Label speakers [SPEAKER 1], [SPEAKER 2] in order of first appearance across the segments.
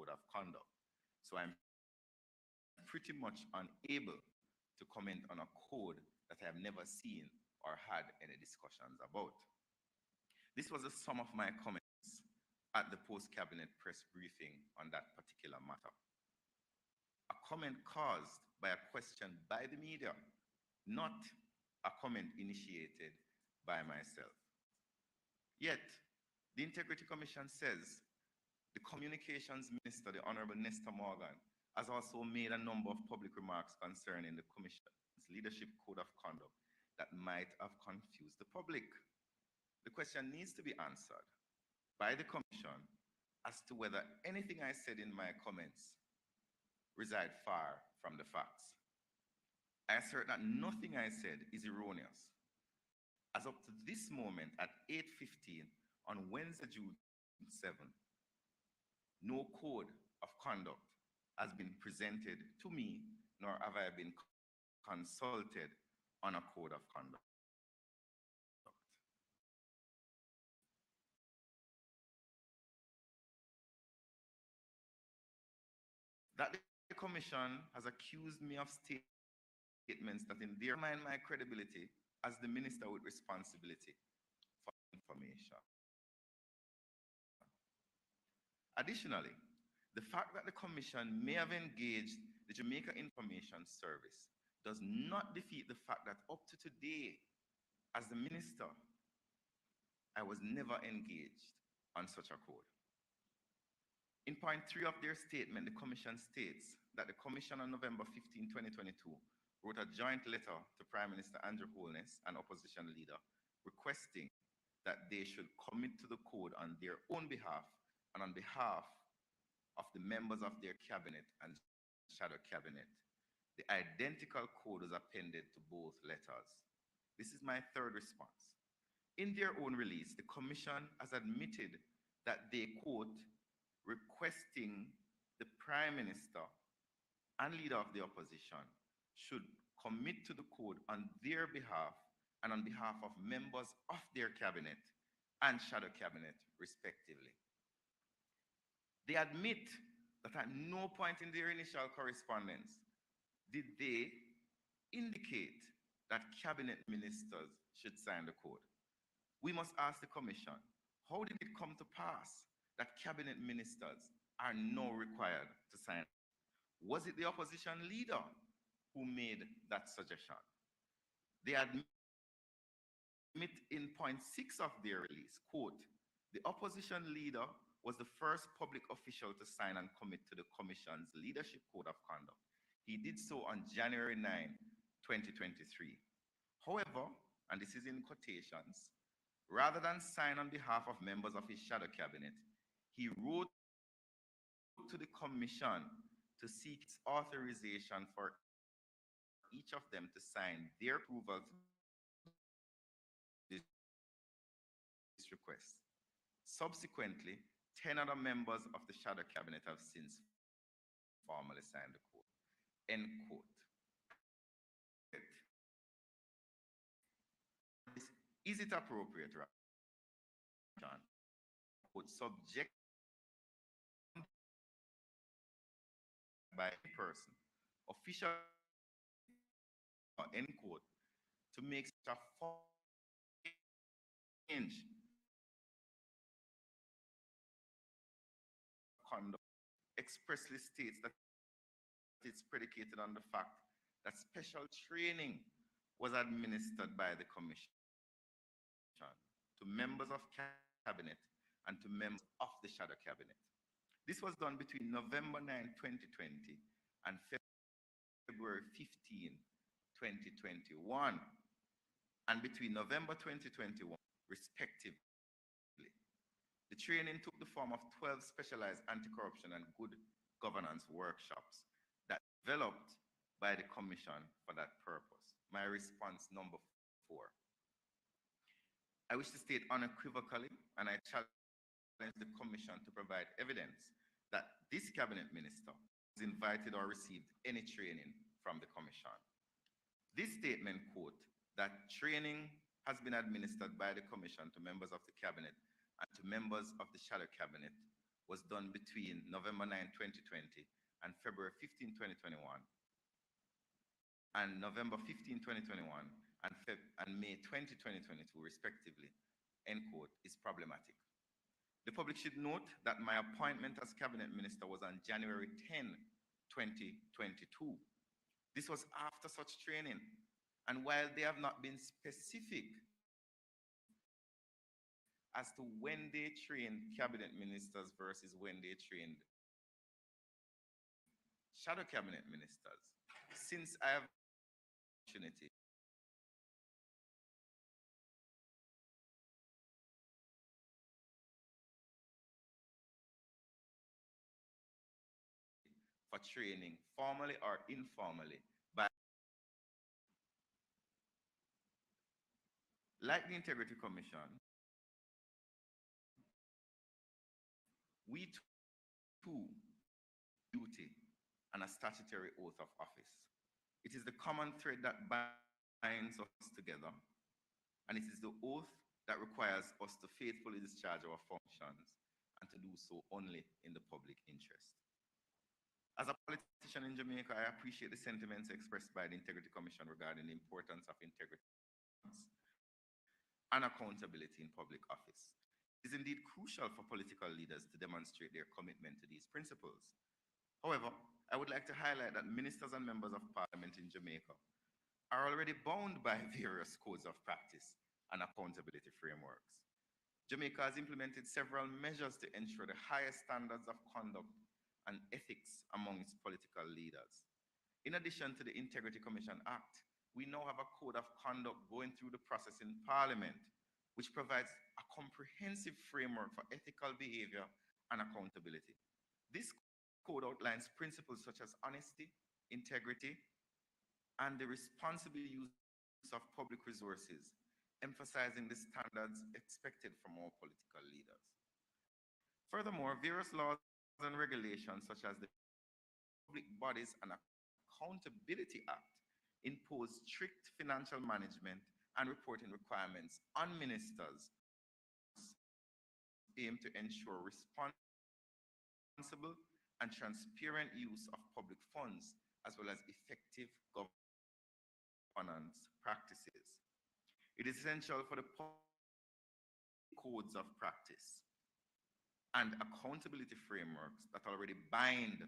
[SPEAKER 1] Code of Conduct. So I'm pretty much unable to comment on a code that I have never seen or had any discussions about. This was the sum of my comments at the post-cabinet press briefing on that particular matter. A comment caused by a question by the media, not a comment initiated by myself. Yet, the Integrity Commission says the Communications Minister, the Honorable Nestor Morgan, has also made a number of public remarks concerning the Commission's leadership code of conduct that might have confused the public. The question needs to be answered by the Commission as to whether anything I said in my comments reside far from the facts. I assert that nothing I said is erroneous. As up to this moment at 8:15 on Wednesday, June 7, no code of conduct has been presented to me, nor have I been consulted on a code of conduct. That the Commission has accused me of statements that undermine my credibility as the minister with responsibility for information. Additionally, the fact that the Commission may have engaged the Jamaica Information Service does not defeat the fact that up to today, as the minister, I was never engaged on such a code. In point 3 of their statement, the Commission states that the Commission on November 15, 2022, wrote a joint letter to Prime Minister Andrew Holness, an opposition leader, requesting that they should commit to the code on their own behalf and on behalf of the members of their cabinet and shadow cabinet. The identical code was appended to both letters. This is my third response. In their own release, the Commission has admitted that they, quote, requesting the Prime Minister and leader of the opposition should commit to the code on their behalf and on behalf of members of their cabinet and shadow cabinet, respectively. They admit that at no point in their initial correspondence did they indicate that cabinet ministers should sign the code. We must ask the Commission, how did it come to pass that cabinet ministers are now required to sign? Was it the opposition leader who made that suggestion? They admit in point 6 of their release, quote, the opposition leader was the first public official to sign and commit to the Commission's leadership code of conduct. He did so on January 9, 2023. However, and this is in quotations, rather than sign on behalf of members of his shadow cabinet, he wrote to the Commission to seek its authorization for each of them to sign their approval to this request. Subsequently, 10 other members of the shadow cabinet have since formally signed the code. End quote. Is it appropriate, John, would subject by a person, official, end quote, to make such a change conduct expressly states that it's predicated on the fact that special training was administered by the Commission to members of cabinet and to members of the shadow cabinet. This was done between November 9, 2020 and February 15, 2021, and between November 2021, respectively. The training took the form of 12 specialized anti-corruption and good governance workshops that developed by the Commission for that purpose. My response number 4. I wish to state unequivocally, and I challenge the Commission to provide evidence that this cabinet minister was invited or received any training from the Commission. This statement, quote, that training has been administered by the Commission to members of the cabinet and to members of the shadow cabinet was done between November 9, 2020 and February 15, 2021, and November 15, 2021, and May 20, 2022, respectively, end quote, is problematic. The public should note that my appointment as cabinet minister was on January 10, 2022. This was after such training. And while they have not been specific as to when they trained cabinet ministers versus when they trained shadow cabinet ministers, since I have opportunity for training, formally or informally, by like the Integrity Commission, we too duty and a statutory oath of office. It is the common thread that binds us together, and it is the oath that requires us to faithfully discharge our functions and to do so only in the public interest. As a politician in Jamaica, I appreciate the sentiments expressed by the Integrity Commission regarding the importance of integrity and accountability in public office. It is indeed crucial for political leaders to demonstrate their commitment to these principles. However, I would like to highlight that ministers and members of parliament in Jamaica are already bound by various codes of practice and accountability frameworks. Jamaica has implemented several measures to ensure the highest standards of conduct and ethics among its political leaders. In addition to the Integrity Commission Act, we now have a code of conduct going through the process in Parliament, which provides a comprehensive framework for ethical behavior and accountability. This code outlines principles such as honesty, integrity, and the responsible use of public resources, emphasizing the standards expected from all political leaders. Furthermore, various laws and regulations such as the Public Bodies and Accountability Act impose strict financial management and reporting requirements on ministers aim to ensure responsible and transparent use of public funds, as well as effective governance practices. It is essential for the codes of practice and accountability frameworks that already bind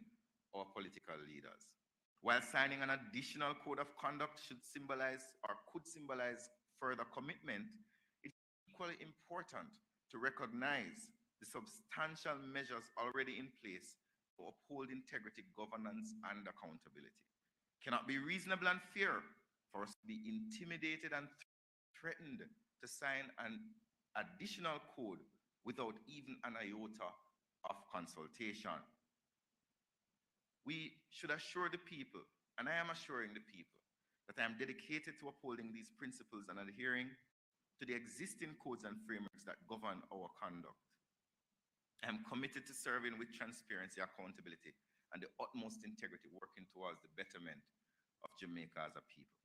[SPEAKER 1] our political leaders. While signing an additional code of conduct should symbolize or could symbolize further commitment, it's equally important to recognize the substantial measures already in place to uphold integrity, governance, and accountability. It cannot be reasonable and fair for us to be intimidated and threatened to sign an additional code without even an iota of consultation. We should assure the people, and I am assuring the people, that I am dedicated to upholding these principles and adhering to the existing codes and frameworks that govern our conduct. I am committed to serving with transparency, accountability, and the utmost integrity, working towards the betterment of Jamaica as a people.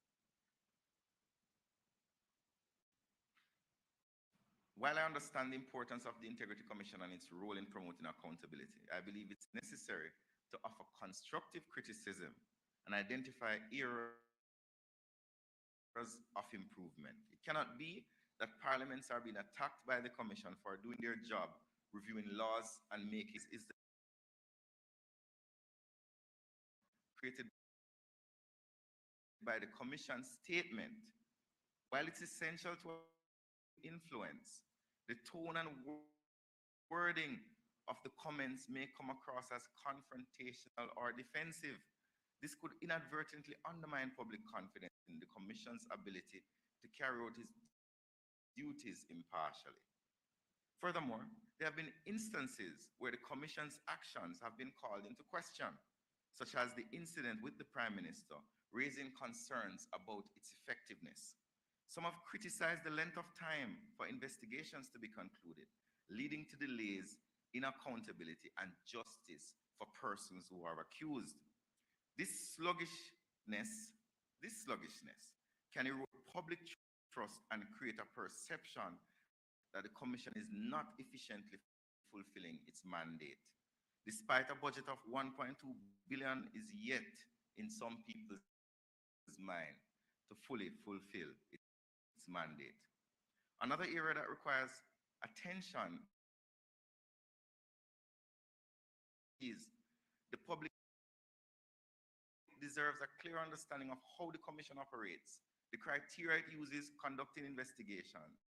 [SPEAKER 1] While I understand the importance of the Integrity Commission and its role in promoting accountability, I believe it's necessary to offer constructive criticism and identify areas of improvement. It cannot be that parliaments are being attacked by the Commission for doing their job, reviewing laws and making is created by the Commission statement. While it's essential to influence, the tone and wording of the comments may come across as confrontational or defensive. This could inadvertently undermine public confidence in the Commission's ability to carry out its duties impartially. Furthermore, there have been instances where the Commission's actions have been called into question, such as the incident with the Prime Minister, raising concerns about its effectiveness. Some have criticized the length of time for investigations to be concluded, leading to delays in accountability and justice for persons who are accused. This sluggishness can erode public trust and create a perception that the Commission is not efficiently fulfilling its mandate. Despite a budget of 1.2 billion is yet in some people's mind to fully fulfill its mandate. Another area that requires attention is the public deserves a clear understanding of how the commission operates, the criteria it uses conducting investigations,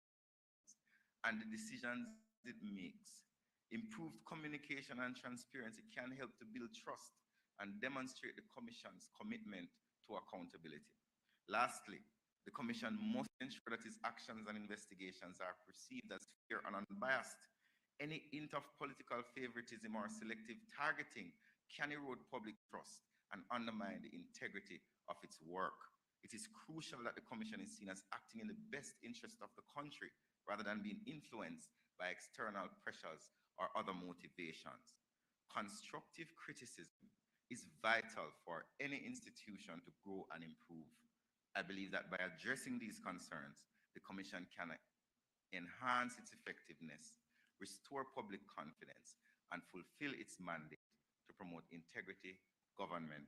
[SPEAKER 1] and the decisions it makes. Improved communication and transparency can help to build trust and demonstrate the commission's commitment to accountability. Lastly, the commission must ensure that its actions and investigations are perceived as fair and unbiased. Any hint of political favoritism or selective targeting can erode public trust and undermine the integrity of its work. It is crucial that the commission is seen as acting in the best interest of the country rather than being influenced by external pressures or other motivations. Constructive criticism is vital for any institution to grow and improve. I believe that by addressing these concerns, the Commission can enhance its effectiveness, restore public confidence, and fulfill its mandate to promote integrity, government,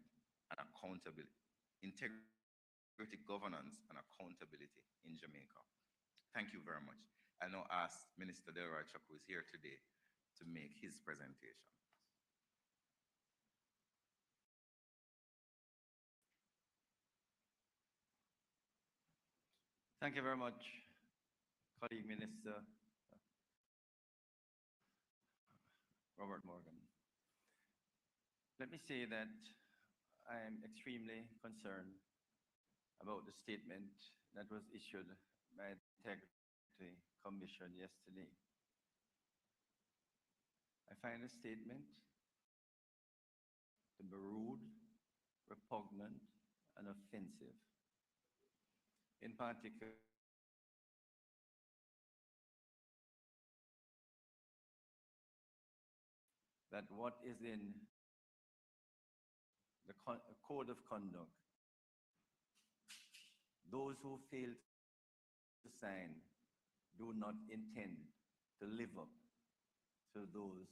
[SPEAKER 1] and accountability. Integrity, governance, and accountability in Jamaica. Thank you very much. I now ask Minister Delroy Chuck, who is here today, to make his presentation.
[SPEAKER 2] Thank you very much, colleague Minister Robert Morgan. Let me say that I am extremely concerned about the statement that was issued by the Integrity Commission yesterday. I find the statement to be rude, repugnant, and offensive. In particular, that what is in the code of conduct, those who fail to sign do not intend to live up to those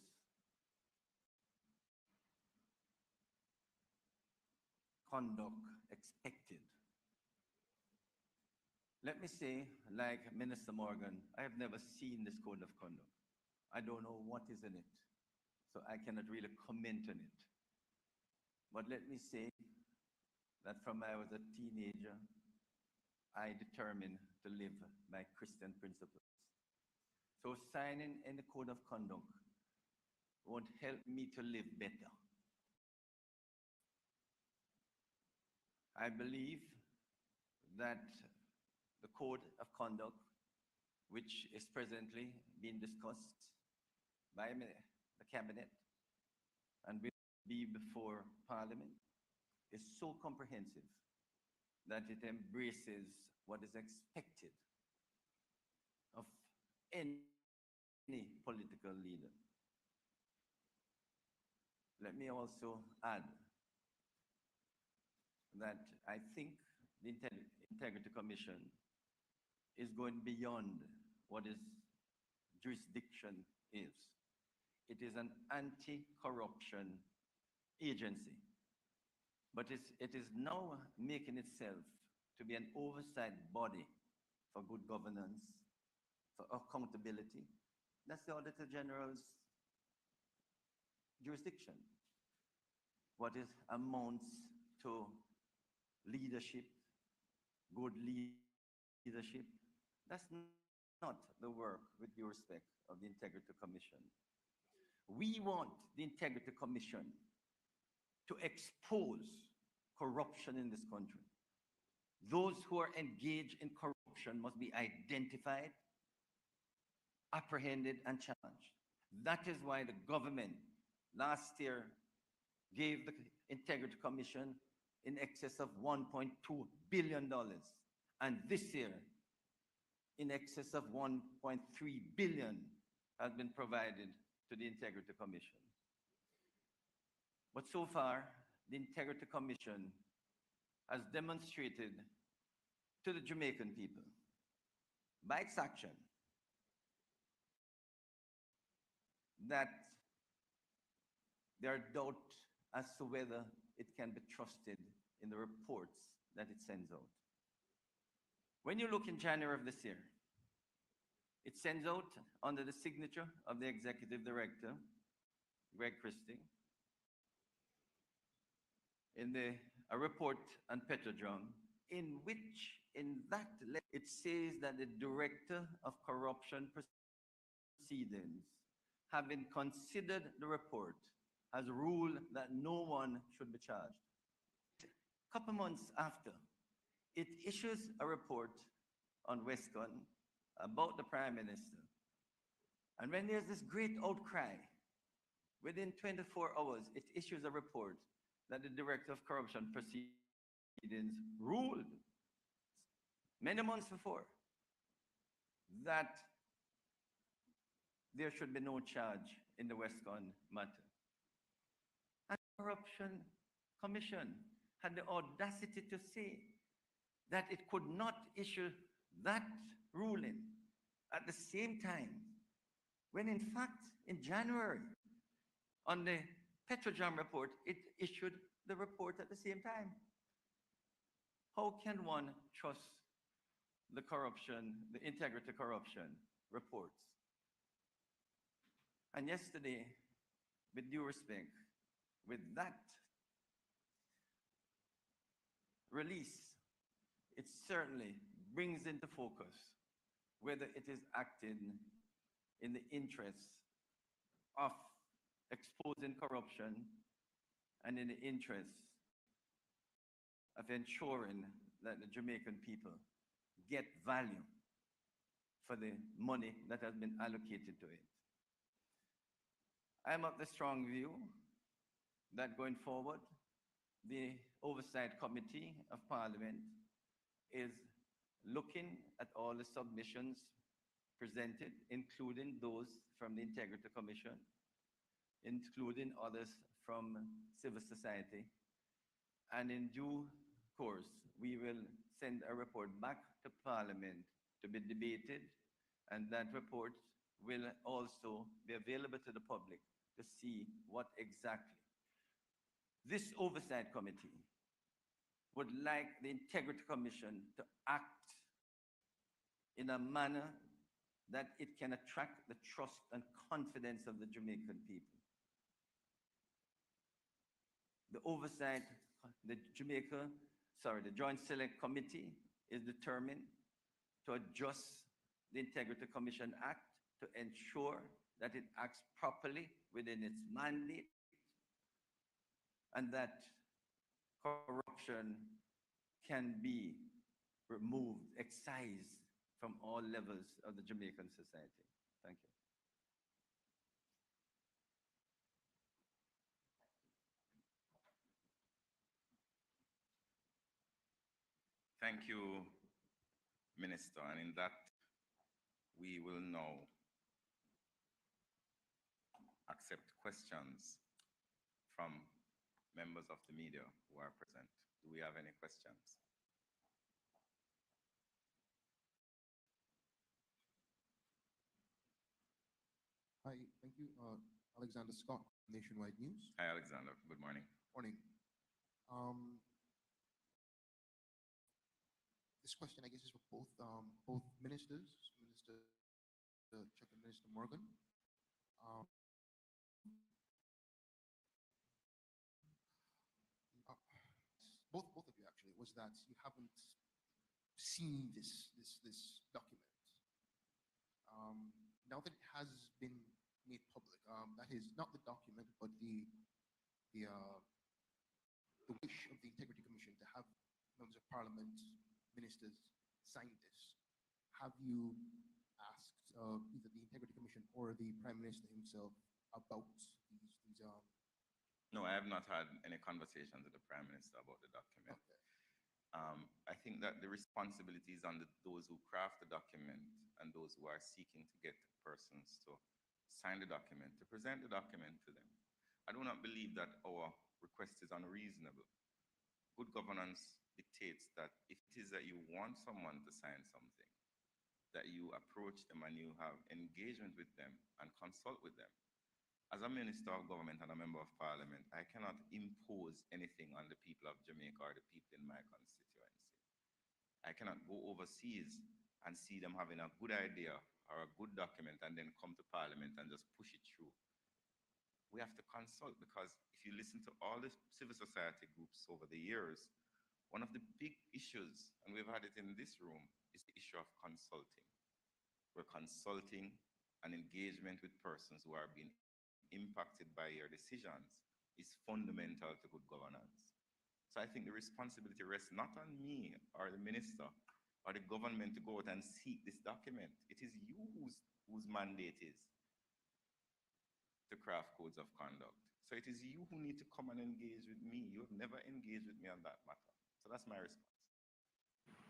[SPEAKER 2] conduct expected. Let me say, like Minister Morgan, I have never seen this code of conduct. I don't know what is in it, so I cannot really comment on it. But let me say that from I was a teenager, I determined to live by Christian principles. So signing any code of conduct won't help me to live better. I believe that the code of conduct, which is presently being discussed by the cabinet and will be before Parliament, is so comprehensive that it embraces what is expected of any political leader. Let me also add that I think the Integrity Commission is going beyond what its jurisdiction is. It is an anti-corruption agency, but it is now making itself to be an oversight body for good governance, for accountability. That's the Auditor General's jurisdiction. What is amounts to leadership, good leadership, that's not the work, with due respect, of the Integrity Commission. We want the Integrity Commission to expose corruption in this country. Those who are engaged in corruption must be identified, apprehended, and challenged. That is why the government last year gave the Integrity Commission in excess of $1.2 billion. And this year, in excess of $1.3 billion has been provided to the Integrity Commission. But so far, the Integrity Commission has demonstrated to the Jamaican people, by its action, that there are doubts as to whether it can be trusted in the reports that it sends out. When you look in January of this year, it sends out under the signature of the executive director, Greg Christie, in a report on Petrodrum, in which, in that letter, it says that the director of corruption proceedings, having considered the report, has ruled that no one should be charged. A couple months after, it issues a report on Westcon about the Prime Minister. And when there's this great outcry, within 24 hours, it issues a report that the Director of Corruption Proceedings ruled many months before that there should be no charge in the Westcon matter. And the Corruption Commission had the audacity to say that it could not issue that ruling at the same time, when in fact, in January, on the Petrodrum report, it issued the report at the same time. How can one trust the integrity corruption reports? And yesterday, with due respect, with that release, it certainly brings into focus whether it is acting in the interests of exposing corruption and in the interests of ensuring that the Jamaican people get value for the money that has been allocated to it. I'm of the strong view that going forward, the Oversight Committee of Parliament is looking at all the submissions presented, including those from the Integrity Commission, including others from civil society. And in due course, we will send a report back to Parliament to be debated, and that report will also be available to the public to see what exactly this Oversight Committee would like the Integrity Commission to act in a manner that it can attract the trust and confidence of the Jamaican people. The Joint Select Committee is determined to adjust the Integrity Commission Act to ensure that it acts properly within its mandate and that corruption can be removed, excised from all levels of the Jamaican society. Thank you.
[SPEAKER 1] Thank you, Minister. And in that, we will now accept questions from members of the media who are present. Do we have any questions?
[SPEAKER 3] Hi, thank you. Alexander Scott, Nationwide News.
[SPEAKER 1] Hi, Alexander. Good morning.
[SPEAKER 3] Morning. This question, I guess, is for both ministers, Minister Chuck and Minister Morgan. Both of you actually, was that you haven't seen this document. Now that it has been made public, that is not the document, but the wish of the Integrity Commission to have members of Parliament, ministers sign this. Have you asked either the Integrity Commission or the Prime Minister himself about these
[SPEAKER 1] No, I have not had any conversations with the Prime Minister about the document.
[SPEAKER 3] Okay.
[SPEAKER 1] I think that the responsibility is on those who craft the document and those who are seeking to get persons to sign the document, to present the document to them. I do not believe that our request is unreasonable. Good governance dictates that if it is that you want someone to sign something, that you approach them and you have engagement with them and consult with them. As a minister of government and a member of parliament, I cannot impose anything on the people of Jamaica or the people in my constituency. I cannot go overseas and see them having a good idea or a good document and then come to parliament and just push it through. We have to consult, because if you listen to all the civil society groups over the years, one of the big issues, and we've had it in this room, is the issue of consulting. We're consulting and engagement with persons who are being impacted by your decisions is fundamental to good governance. So I think the responsibility rests not on me or the minister or the government to go out and seek this document. It is you whose mandate is to craft codes of conduct. So it is you who need to come and engage with me. You have never engaged with me on that matter. So that's my response.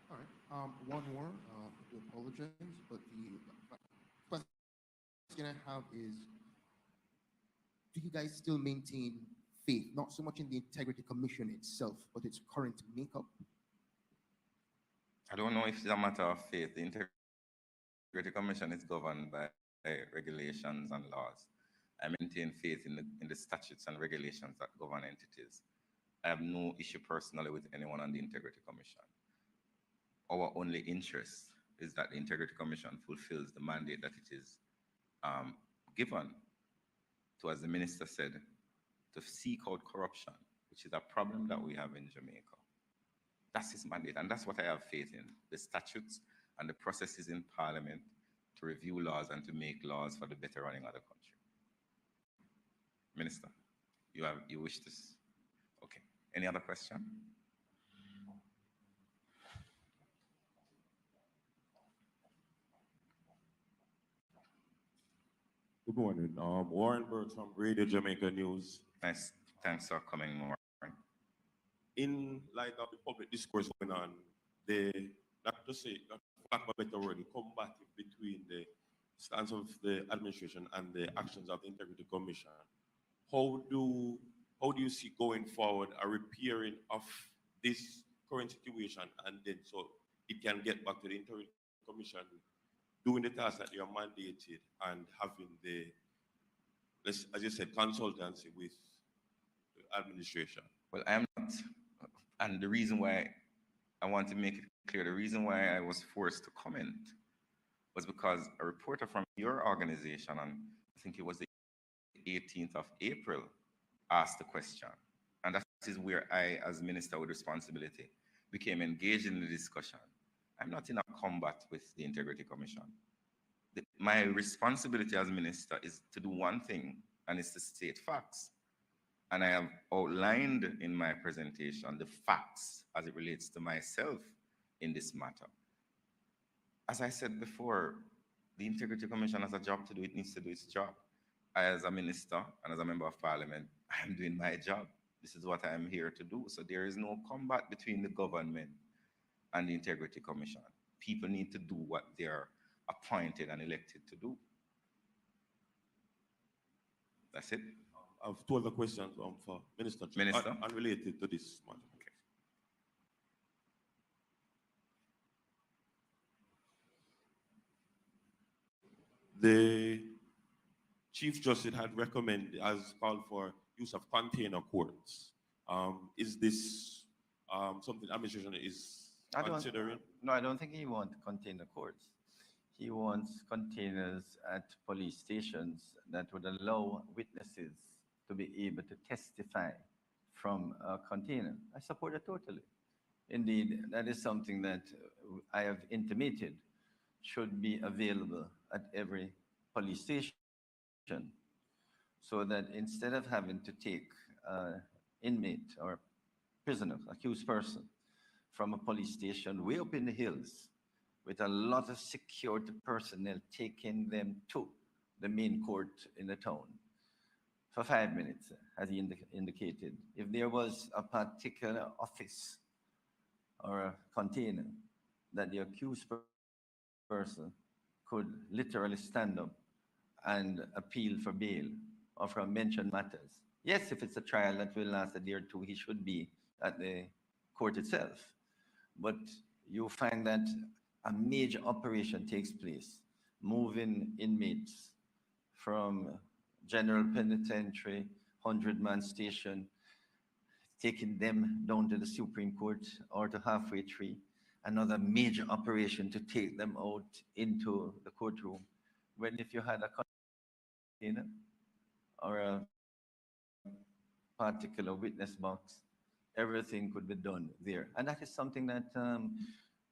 [SPEAKER 3] All right. One more. I do apologize, but the question I have is, do you guys still maintain faith, not so much in the Integrity Commission itself, but its current makeup?
[SPEAKER 1] I don't know if it's a matter of faith. The Integrity Commission is governed by regulations and laws. I maintain faith in the statutes and regulations that govern entities. I have no issue personally with anyone on the Integrity Commission. Our only interest is that the Integrity Commission fulfills the mandate that it is given to, as the minister said, to seek out corruption, which is a problem that we have in Jamaica. That's his mandate, and that's what I have faith in, the statutes and the processes in Parliament to review laws and to make laws for the better running of the country. Minister, you wish this? Okay. Any other question?
[SPEAKER 4] Good morning. Warren Bird from Radio Jamaica News.
[SPEAKER 1] Nice. Thanks for coming, Warren.
[SPEAKER 4] In light of the public discourse going on, not to say, not for lack of a better word, the combative between the stance of the administration and the actions of the Integrity Commission, how do you see going forward a repairing of this current situation, and then so it can get back to the Integrity Commission doing the tasks that they are mandated and having the, as you said, consultancy with the administration?
[SPEAKER 1] Well, I am not. And the reason why I want to make it clear, the reason why I was forced to comment was because a reporter from your organization, and I think it was the 18th of April, asked the question. And that is where I, as minister with responsibility, became engaged in the discussion. I'm not in a combat with the Integrity Commission. My responsibility as minister is to do one thing, and it's to state facts. And I have outlined in my presentation the facts as it relates to myself in this matter. As I said before, the Integrity Commission has a job to do. It needs to do its job. I, as a minister and as a member of parliament, I am doing my job. This is what I am here to do. So there is no combat between the government and the Integrity Commission. People need to do what they are appointed and elected to do. That's it.
[SPEAKER 4] I have two other questions for Minister. Unrelated to this matter.
[SPEAKER 1] Okay.
[SPEAKER 4] The Chief Justice had recommended, has called for use of container courts. Is this something administration is considering?
[SPEAKER 2] No, I don't think he wants container courts. He wants containers at police stations that would allow witnesses to be able to testify from a container. I support it totally. Indeed, that is something that I have intimated should be available at every police station, so that instead of having to take an inmate or prisoner, accused person, from a police station way up in the hills with a lot of security personnel taking them to the main court in the town for 5 minutes, as he indicated. If there was a particular office or a container that the accused person could literally stand up and appeal for bail or for mentioned matters. Yes, if it's a trial that will last a day or two, he should be at the court itself. But you find that a major operation takes place, moving inmates from general penitentiary, 100-man station, taking them down to the Supreme Court or to halfway tree, another major operation to take them out into the courtroom. When if you had a container or a particular witness box, everything could be done there. And that is something that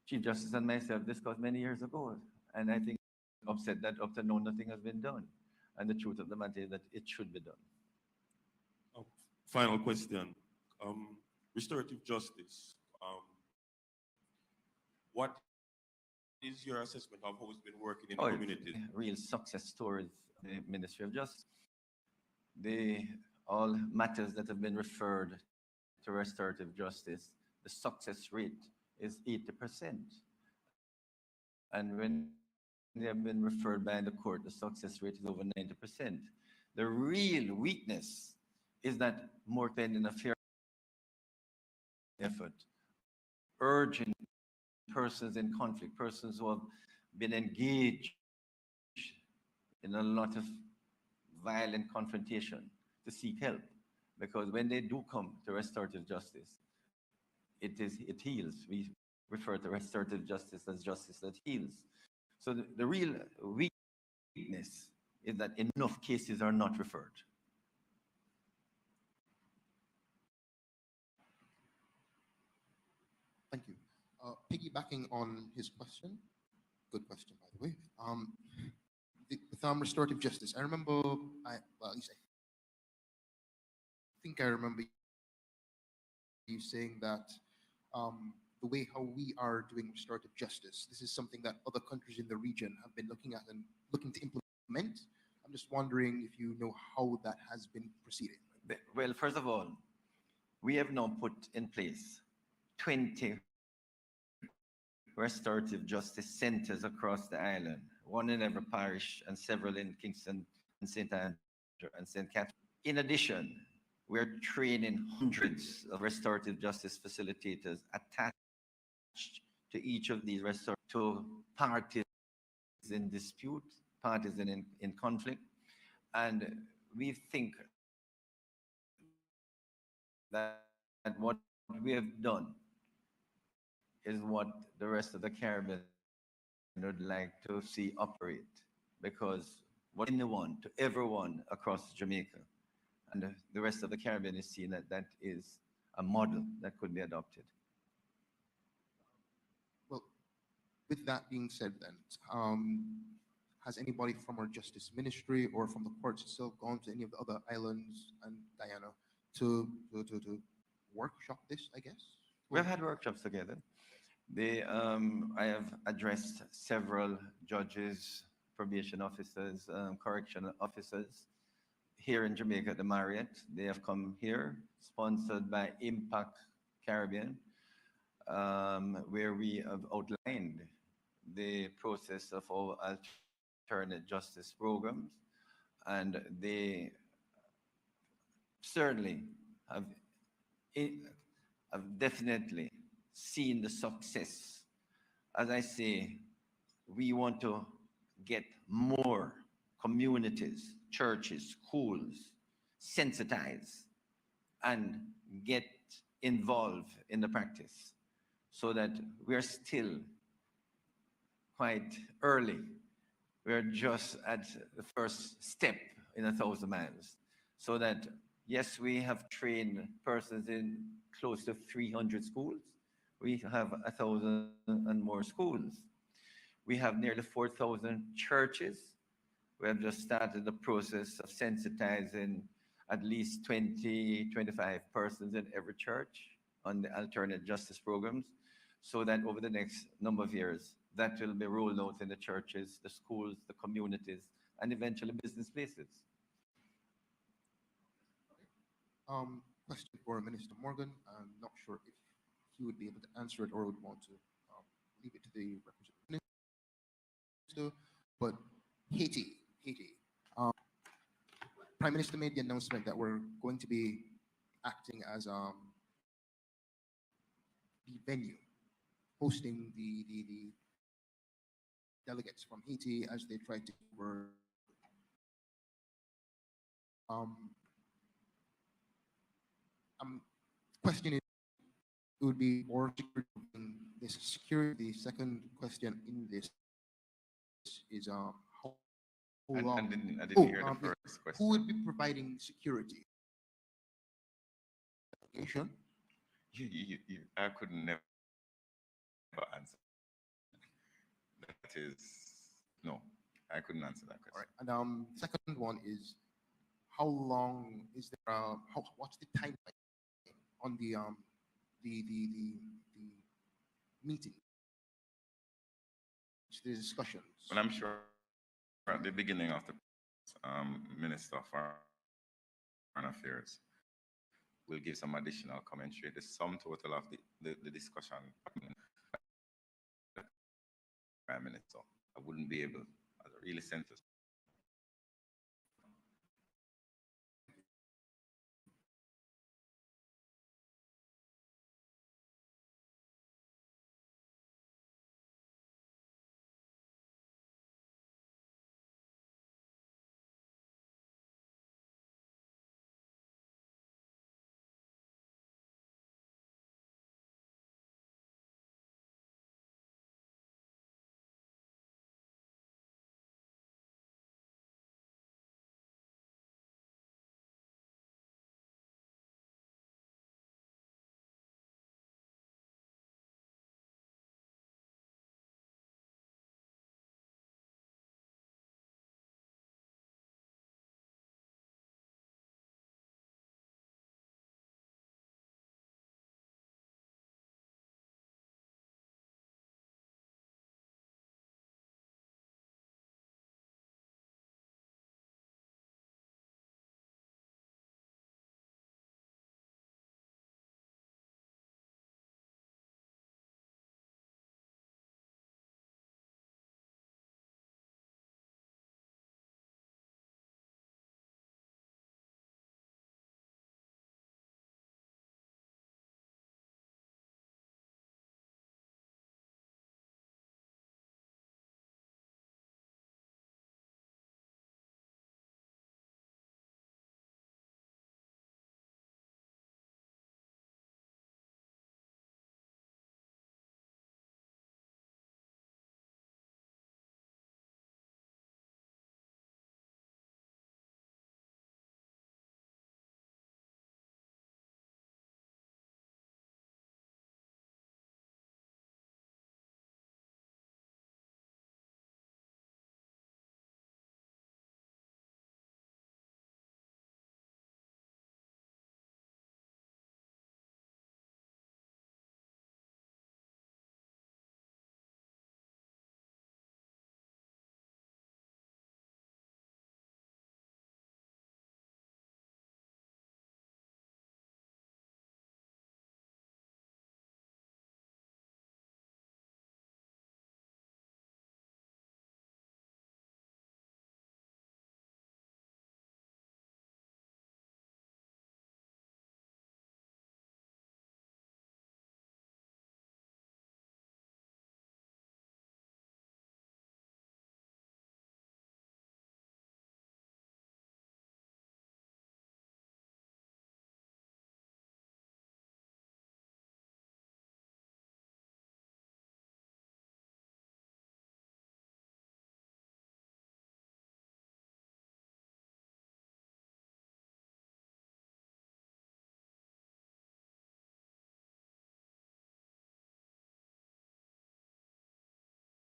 [SPEAKER 2] Chief Justice and myself discussed many years ago. And I think upset that up to now nothing has been done. And the truth of the matter is that it should be done.
[SPEAKER 4] Uh, Final question. Restorative justice. What is your assessment of how it's been working in the
[SPEAKER 2] Oh,
[SPEAKER 4] community?
[SPEAKER 2] real success stories of the Ministry of Justice. The all matters that have been referred to restorative justice, the success rate is 80%. And when they have been referred by the court, the success rate is over 90%. The real weakness is that more pending a fair effort, urging persons in conflict, persons who have been engaged in a lot of violent confrontation to seek help. Because when they do come to restorative justice, it heals. We refer to restorative justice as justice that heals. So the real weakness is that enough cases are not referred.
[SPEAKER 3] Thank you. Piggybacking on his question, good question, by the way. With restorative justice, I remember, well, at least I think I remember you saying that the way how we are doing restorative justice, this is something that other countries in the region have been looking at and looking to implement. I'm just wondering if you know how that has been proceeding.
[SPEAKER 2] Well, first of all, we have now put in place 20 restorative justice centers across the island, one in every parish and several in Kingston and St. Andrew and St. Catherine. In addition, we're training hundreds of restorative justice facilitators attached to each of these to parties in dispute, parties in conflict. And we think that what we have done is what the rest of the Caribbean would like to see operate, because what anyone to everyone across Jamaica and the rest of the Caribbean is seeing that that is a model that could be adopted.
[SPEAKER 3] Well, with that being said, then, has anybody from our justice ministry or from the courts itself gone to any of the other islands and Guyana to workshop this, I guess?
[SPEAKER 2] We've had workshops together. I have addressed several judges, probation officers, correctional officers here in Jamaica at the Marriott. They have come here, sponsored by Impact Caribbean, where we have outlined the process of our alternate justice programs, and they certainly have, have definitely seen the success. As I say, we want to get more communities, churches, schools sensitized and get involved in the practice, so that we're still quite early. We're just at the first step in 1,000 miles. So that, yes, we have trained persons in close to 300 schools. We have 1,000 and more schools. We have nearly 4,000 churches. We have just started the process of sensitizing at least 20, 25 persons in every church on the alternate justice programs, so that over the next number of years, that will be rolled out in the churches, the schools, the communities, and eventually business places.
[SPEAKER 3] Question for Minister Morgan. I'm not sure if he would be able to answer it or would want to leave it to the representative minister. But Haiti. Prime Minister made the announcement that we're going to be acting as the venue, hosting the delegates from Haiti as they try to cover Um, I'm questioning it would be more security in this security. The second question in this is how long?
[SPEAKER 1] I didn't
[SPEAKER 3] Oh,
[SPEAKER 1] hear the
[SPEAKER 3] yes.
[SPEAKER 1] first
[SPEAKER 3] Who
[SPEAKER 1] question.
[SPEAKER 3] would be providing security? Application?
[SPEAKER 1] I could never answer. That is, no, I couldn't answer that
[SPEAKER 3] All right.
[SPEAKER 1] question.
[SPEAKER 3] And second one is how long is there? What's the timeline on the meeting, the discussions?
[SPEAKER 1] Well, I'm sure at the beginning of the Minister of Foreign Affairs will give some additional commentary. The sum total of the discussion, the Prime Minister, I wouldn't be able, as a really sensitive